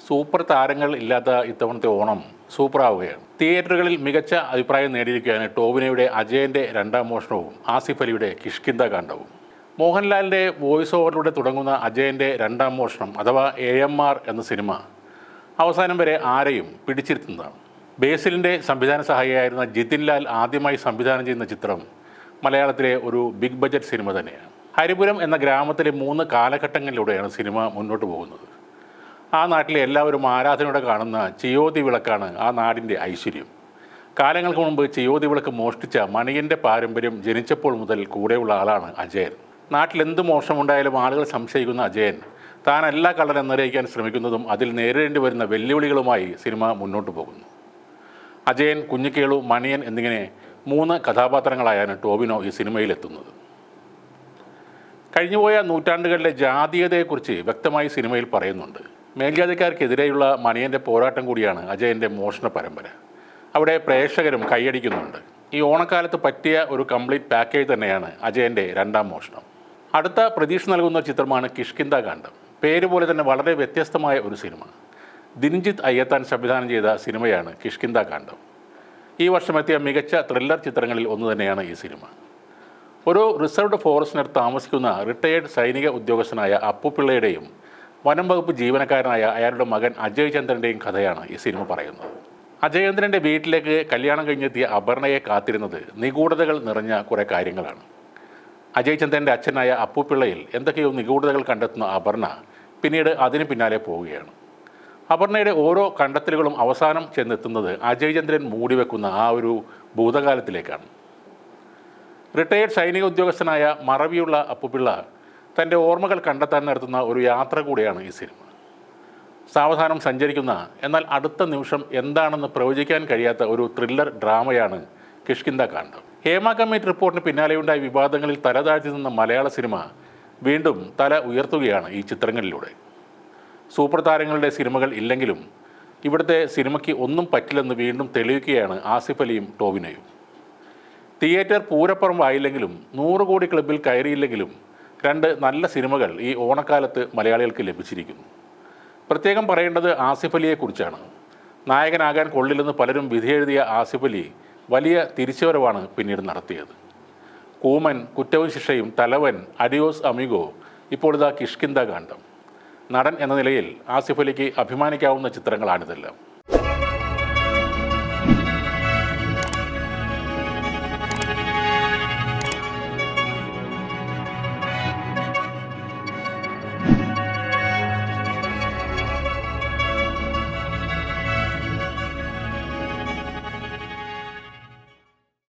Super താരങ്ങൾ ഇല്ലാത്ത ഇത്തവണത്തെ ഓണം സൂപ്പറാവുകയാണ്. തിയേറ്ററുകളിൽ മികച്ച അഭിപ്രായം നേടിയിരിക്കുകയാണ് ടോവിനോയുടെ അജയൻ്റെ രണ്ടാം മോഷണവും ആസിഫ് അലിയുടെ കിഷ്കിന്ദ കാണ്ഡവും. മോഹൻലാലിൻ്റെ വോയിസ് ഓവറിലൂടെ തുടങ്ങുന്ന അജയൻ്റെ രണ്ടാം മോഷണം അഥവാ AMR എന്ന സിനിമ അവസാനം വരെ ആരെയും പിടിച്ചിരുത്തുന്നതാണ്. ബേസിലിൻ്റെ സംവിധാന സഹായിയായിരുന്ന ജിതിൻ ലാൽ ആദ്യമായി സംവിധാനം ചെയ്യുന്ന ചിത്രം മലയാളത്തിലെ ഒരു ബിഗ് ബജറ്റ് സിനിമ തന്നെയാണ്. ഹരിപുരം എന്ന ഗ്രാമത്തിലെ 3 കാലഘട്ടങ്ങളിലൂടെയാണ് സിനിമ മുന്നോട്ട് പോകുന്നത്. ആ നാട്ടിലെ എല്ലാവരും ആരാധനയോടെ കാണുന്ന ചിയോതി വിളക്കാണ് ആ നാടിൻ്റെ ഐശ്വര്യം. കാലങ്ങൾക്ക് മുമ്പ് ചിയോതി വിളക്ക് മോഷ്ടിച്ച മണിയൻ്റെ പാരമ്പര്യം ജനിച്ചപ്പോൾ മുതൽ കൂടെയുള്ള ആളാണ് അജയൻ. നാട്ടിലെന്ത് മോഷണമുണ്ടായാലും ആളുകൾ സംശയിക്കുന്ന അജയൻ താൻ എല്ലാ കള്ളൻ എന്നറിയിക്കാൻ ശ്രമിക്കുന്നതും അതിൽ നേരിടേണ്ടി വരുന്ന വെല്ലുവിളികളുമായി സിനിമ മുന്നോട്ട് പോകുന്നു. അജയൻ, കുഞ്ഞിക്കേളു, മണിയൻ എന്നിങ്ങനെ 3 കഥാപാത്രങ്ങളായാണ് ടോവിനോ ഈ സിനിമയിലെത്തുന്നത്. കഴിഞ്ഞുപോയ നൂറ്റാണ്ടുകളിലെ ജാതീയതയെക്കുറിച്ച് വ്യക്തമായി സിനിമയിൽ പറയുന്നുണ്ട്. മേൽജാതിക്കാർക്കെതിരെയുള്ള മണിയൻ്റെ പോരാട്ടം കൂടിയാണ് അജയൻ്റെ മോഷണ പരമ്പര. അവിടെ പ്രേക്ഷകരും കൈയടിക്കുന്നുണ്ട്. ഈ ഓണക്കാലത്ത് പറ്റിയ ഒരു കംപ്ലീറ്റ് പാക്കേജ് തന്നെയാണ് അജയൻ്റെ രണ്ടാം മോഷണം. അടുത്ത പ്രതീക്ഷ നൽകുന്ന ചിത്രമാണ് കിഷ്കിന്ദ കാണ്ഡം. പേര് പോലെ തന്നെ വളരെ വ്യത്യസ്തമായ ഒരു സിനിമ. ദിൻജിത്ത് അയ്യത്താൻ സംവിധാനം ചെയ്ത സിനിമയാണ് കിഷ്കിന്ദ കാണ്ഡം. ഈ വർഷമെത്തിയ മികച്ച ത്രില്ലർ ചിത്രങ്ങളിൽ ഒന്ന് തന്നെയാണ് ഈ സിനിമ. ഒരു റിസർവ്ഡ് ഫോറസ്റ്റിനർ താമസിക്കുന്ന റിട്ടയേർഡ് സൈനിക ഉദ്യോഗസ്ഥനായ അപ്പുപിള്ളയുടെയും വനം വകുപ്പ് ജീവനക്കാരനായ അയാളുടെ മകൻ അജയ് ചന്ദ്രൻ്റെയും കഥയാണ് ഈ സിനിമ പറയുന്നത്. അജയേന്ദ്രൻ്റെ വീട്ടിലേക്ക് കല്യാണം കഴിഞ്ഞെത്തിയ അപർണയെ കാത്തിരുന്നത് നിഗൂഢതകൾ നിറഞ്ഞ കുറേ കാര്യങ്ങളാണ്. അജയ് ചന്ദ്രൻ്റെ അച്ഛനായ അപ്പുപിള്ളയിൽ എന്തൊക്കെയോ നിഗൂഢതകൾ കണ്ടെത്തുന്ന അപർണ പിന്നീട് അതിന് പിന്നാലെ പോവുകയാണ്. അപർണയുടെ ഓരോ കണ്ടെത്തലുകളും അവസാനം ചെന്നെത്തുന്നത് അജയ് ചന്ദ്രൻ മൂടിവെക്കുന്ന ആ ഒരു ഭൂതകാലത്തിലേക്കാണ്. റിട്ടയേർഡ് സൈനിക ഉദ്യോഗസ്ഥനായ മറവിയുള്ള അപ്പുപിള്ള തൻ്റെ ഓർമ്മകൾ കണ്ടെത്താൻ നടത്തുന്ന ഒരു യാത്ര കൂടിയാണ് ഈ സിനിമ. സാവധാനം സഞ്ചരിക്കുന്ന എന്നാൽ അടുത്ത നിമിഷം എന്താണെന്ന് പ്രവചിക്കാൻ കഴിയാത്ത ഒരു ത്രില്ലർ ഡ്രാമയാണ് കിഷ്കിന്ദ കാണ്ഡം. ഹേമ കമ്മിറ്റി റിപ്പോർട്ടിന് പിന്നാലെയുണ്ടായ വിവാദങ്ങളിൽ തലതാഴ്ത്തി നിന്ന മലയാള സിനിമ വീണ്ടും തല ഉയർത്തുകയാണ് ഈ ചിത്രങ്ങളിലൂടെ. സൂപ്പർ താരങ്ങളുടെ സിനിമകൾ ഇല്ലെങ്കിലും ഇവിടുത്തെ സിനിമയ്ക്ക് ഒന്നും പറ്റില്ലെന്ന് വീണ്ടും തെളിയിക്കുകയാണ് ആസിഫ് അലിയും ടോവിനോയും. തിയേറ്റർ പൂരപ്പുറമായില്ലെങ്കിലും 100 കോടി ക്ലബിൽ കയറിയില്ലെങ്കിലും 2 നല്ല സിനിമകൾ ഈ ഓണക്കാലത്ത് മലയാളികൾക്ക് ലഭിച്ചിരിക്കുന്നു. പ്രത്യേകം പറയേണ്ടത് ആസിഫ് അലിയെക്കുറിച്ചാണ്. നായകനാകാൻ കൊള്ളില്ലെന്ന് പലരും വിധിയെഴുതിയ ആസിഫ് അലി വലിയ തിരിച്ചുവരവാണ് പിന്നീട് നടത്തിയത്. കൂമൻ, കുറ്റവും ശിക്ഷയും, തലവൻ, അഡിയോസ് അമിഗോ, ഇപ്പോൾ ഇതാ കിഷ്കിന്ദ കാണ്ഡം. നടൻ എന്ന നിലയിൽ ആസിഫ് അലിക്ക് അഭിമാനിക്കാവുന്ന ചിത്രങ്ങളാണിതെല്ലാം.